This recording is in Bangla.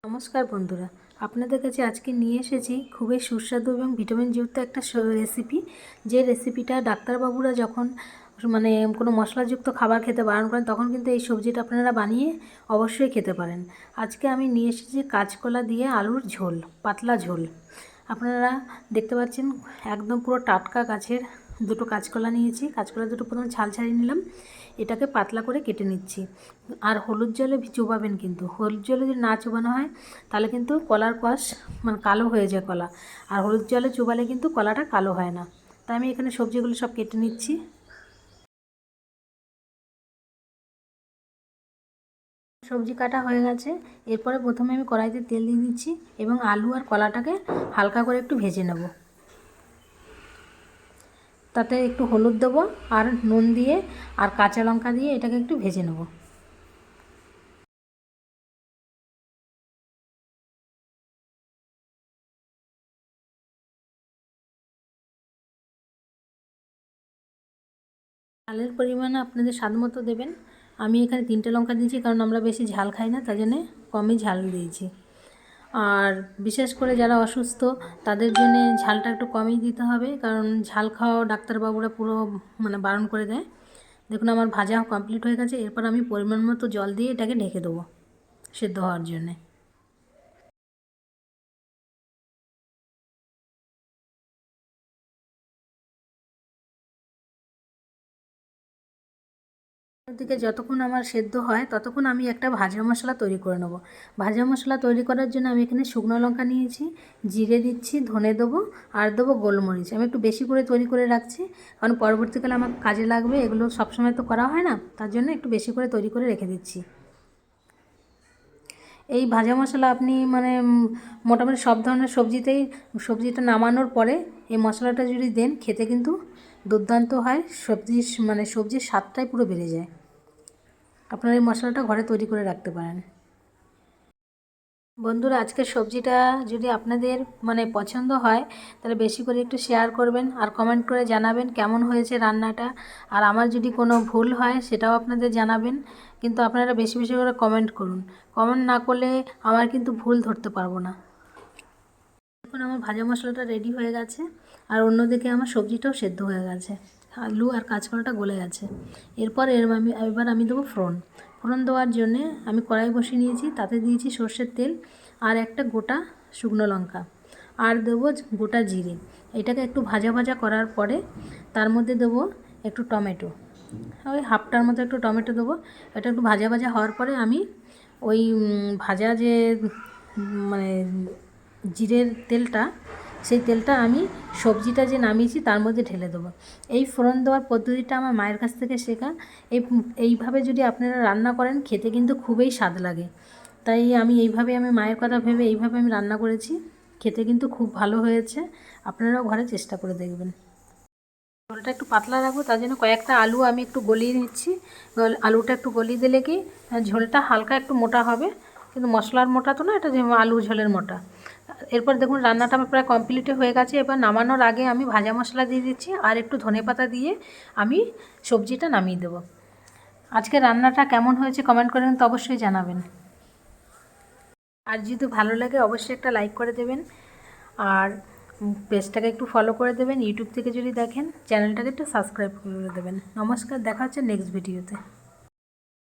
নমস্কার বন্ধুরা, আপনাদের কাছে আজকে নিয়ে এসেছি খুবই সুস্বাদু এবং ভিটামিনযুক্ত একটা রেসিপি। যে রেসিপিটা ডাক্তারবাবুরা যখন কোনো মশলাযুক্ত খাবার খেতে বারণ করেন তখন কিন্তু এই সবজিটা আপনারা বানিয়ে অবশ্যই খেতে পারেন। আজকে আমি নিয়ে এসেছি কাঁচকলা দিয়ে আলুর ঝোল, পাতলা ঝোল। আপনারা দেখতে পাচ্ছেন একদম পুরো টাটকা গাছের দুটো কাঁচকলা নিয়েছি। কাঁচকলা দুটো প্রথমে ছাল ছাড়িয়ে নিলাম, এটাকে পাতলা করে কেটে নিচ্ছি। আর হলুদ জলে চুবাবেন, কিন্তু হলুদ জলে যদি না চুবানো হয় তাহলে কিন্তু কলার কষ কালো হয়ে যায় কলা, আর হলুদ জলে চুবালে কিন্তু কলাটা কালো হয় না। তাই আমি এখানে সবজিগুলো সব কেটে নিচ্ছি। সবজি কাটা হয়ে গেছে। এরপরে প্রথমে আমি কড়াইতে তেল দিয়ে দিচ্ছি এবং আলু আর কলাটাকে হালকা করে একটু ভেজে নেব। তাতে একটু হলুদ দেবো আর নুন দিয়ে আর কাঁচা লঙ্কা দিয়ে এটাকে একটু ভেজে নেব। ঝালের পরিমাণ আপনাদের স্বাদ মতো দেবেন। আমি এখানে 3টে লঙ্কা দিয়েছি, কারণ আমরা বেশি ঝাল খাই না, তাই জন্যে কমই ঝাল দিয়েছি। আর বিশেষ করে যারা অসুস্থ তাদের জন্যে ঝালটা একটু কমই দিতে হবে, কারণ ঝাল খাওয়া ডাক্তারবাবুরা পুরো বারণ করে দেয়। দেখুন আমার ভাজা কমপ্লিট হয়ে গেছে। এরপর আমি পরিমাণ মতো জল দিয়ে এটাকে ঢেকে দেবো সেদ্ধ হওয়ার জন্যে। দিকে যতক্ষণ আমার সেদ্ধ হয় ততক্ষণ আমি একটা ভাজা মশলা তৈরি করে নেব। ভাজা মশলা তৈরি করার জন্য আমি এখানে শুকনো লঙ্কা নিয়েছি, জিরে দিচ্ছি, ধনে দেবো আর দেবো গোলমরিচ। আমি একটু বেশি করে তৈরি করে রাখছি, কারণ পরবর্তীকালে আমার কাজে লাগবে। এগুলো সবসময় তো করা হয় না, তার জন্য একটু বেশি করে তৈরি করে রেখে দিচ্ছি। এই ভাজা মশলা আপনি মোটামুটি সব ধরনের সবজিটা নামানোর পরে এই মশলাটা যদি দেন, খেতে কিন্তু দুর্দান্ত হয়। সবজির স্বাদটাই পুরো বেড়ে যায়। আপনারা এই মশলাটা ঘরে তৈরি করে রাখতে পারেন। বন্ধুরা, আজকের সবজিটা যদি আপনাদের পছন্দ হয় তাহলে বেশি করে একটু শেয়ার করবেন আর কমেন্ট করে জানাবেন কেমন হয়েছে রান্নাটা। আর আমার যদি কোনো ভুল হয় সেটাও আপনাদের জানাবেন, কিন্তু আপনারা বেশি বেশি করে কমেন্ট করুন। কমেন্ট না করলে আমার কিন্তু ভুল ধরতে পারবো না। এখন আমার ভাজা মশলাটা রেডি হয়ে গেছে, আর অন্যদিকে আমার সবজিটাও সেদ্ধ হয়ে গেছে, আলু আর কাঁচকলাটা গলে গেছে। এরপর এবার আমি দেবো ফোড়ন। ফোড়ন দেওয়ার জন্যে আমি কড়াই বসিয়ে নিয়েছি, তাতে দিয়েছি সর্ষের তেল আর একটা গোটা শুকনো লঙ্কা, আর দেবো গোটা জিরে। এটাকে একটু ভাজা ভাজা করার পরে তার মধ্যে দেবো একটু টমেটো, ওই হাফটার মতো একটু টমেটো দেবো। এটা একটু ভাজা ভাজা হওয়ার পরে আমি ওই ভাজা যে মানে জিরের তেলটা, সেই তেলটা আমি সবজিটা যে নামিয়েছি তার মধ্যে ঢেলে দেবো। এই ফোড়ন দেওয়ার পদ্ধতিটা আমার মায়ের কাছ থেকে শেখা। এইভাবে যদি আপনারা রান্না করেন খেতে কিন্তু খুবই স্বাদ লাগে। তাই আমি মায়ের কথা ভেবে এইভাবে আমি রান্না করেছি, খেতে কিন্তু খুব ভালো হয়েছে। আপনারাও ঘরে চেষ্টা করে দেখবেন। ঝোলটা একটু পাতলা রাখবো, তার জন্য কয়েকটা আলু আমি একটু গলিয়ে নিচ্ছি। আলুটা একটু গলিয়ে দিলে কি ঝোলটা হালকা একটু মোটা হবে, কিন্তু মশলার মোটা তো না, এটা যে আলু ঝোলের মোটা। এরপর দেখুন রান্নাটা আমার প্রায় কমপ্লিট হয়ে গেছে। এবার নামানোর আগে আমি ভাজা মশলা দিয়ে দিচ্ছি আর একটু ধনেপাতা দিয়ে আমি সবজিটা নামিয়ে দেবো। আজকে রান্নাটা কেমন হয়েছে কমেন্ট করে তো অবশ্যই জানাবেন। আর যদি ভালো লাগে অবশ্যই একটা লাইক করে দেবেন, আর পেজটাকে একটু ফলো করে দেবেন। ইউটিউব থেকে যদি দেখেন চ্যানেলটাকে একটু সাবস্ক্রাইব করে দেবেন। নমস্কার, দেখা হচ্ছে নেক্সট ভিডিওতে।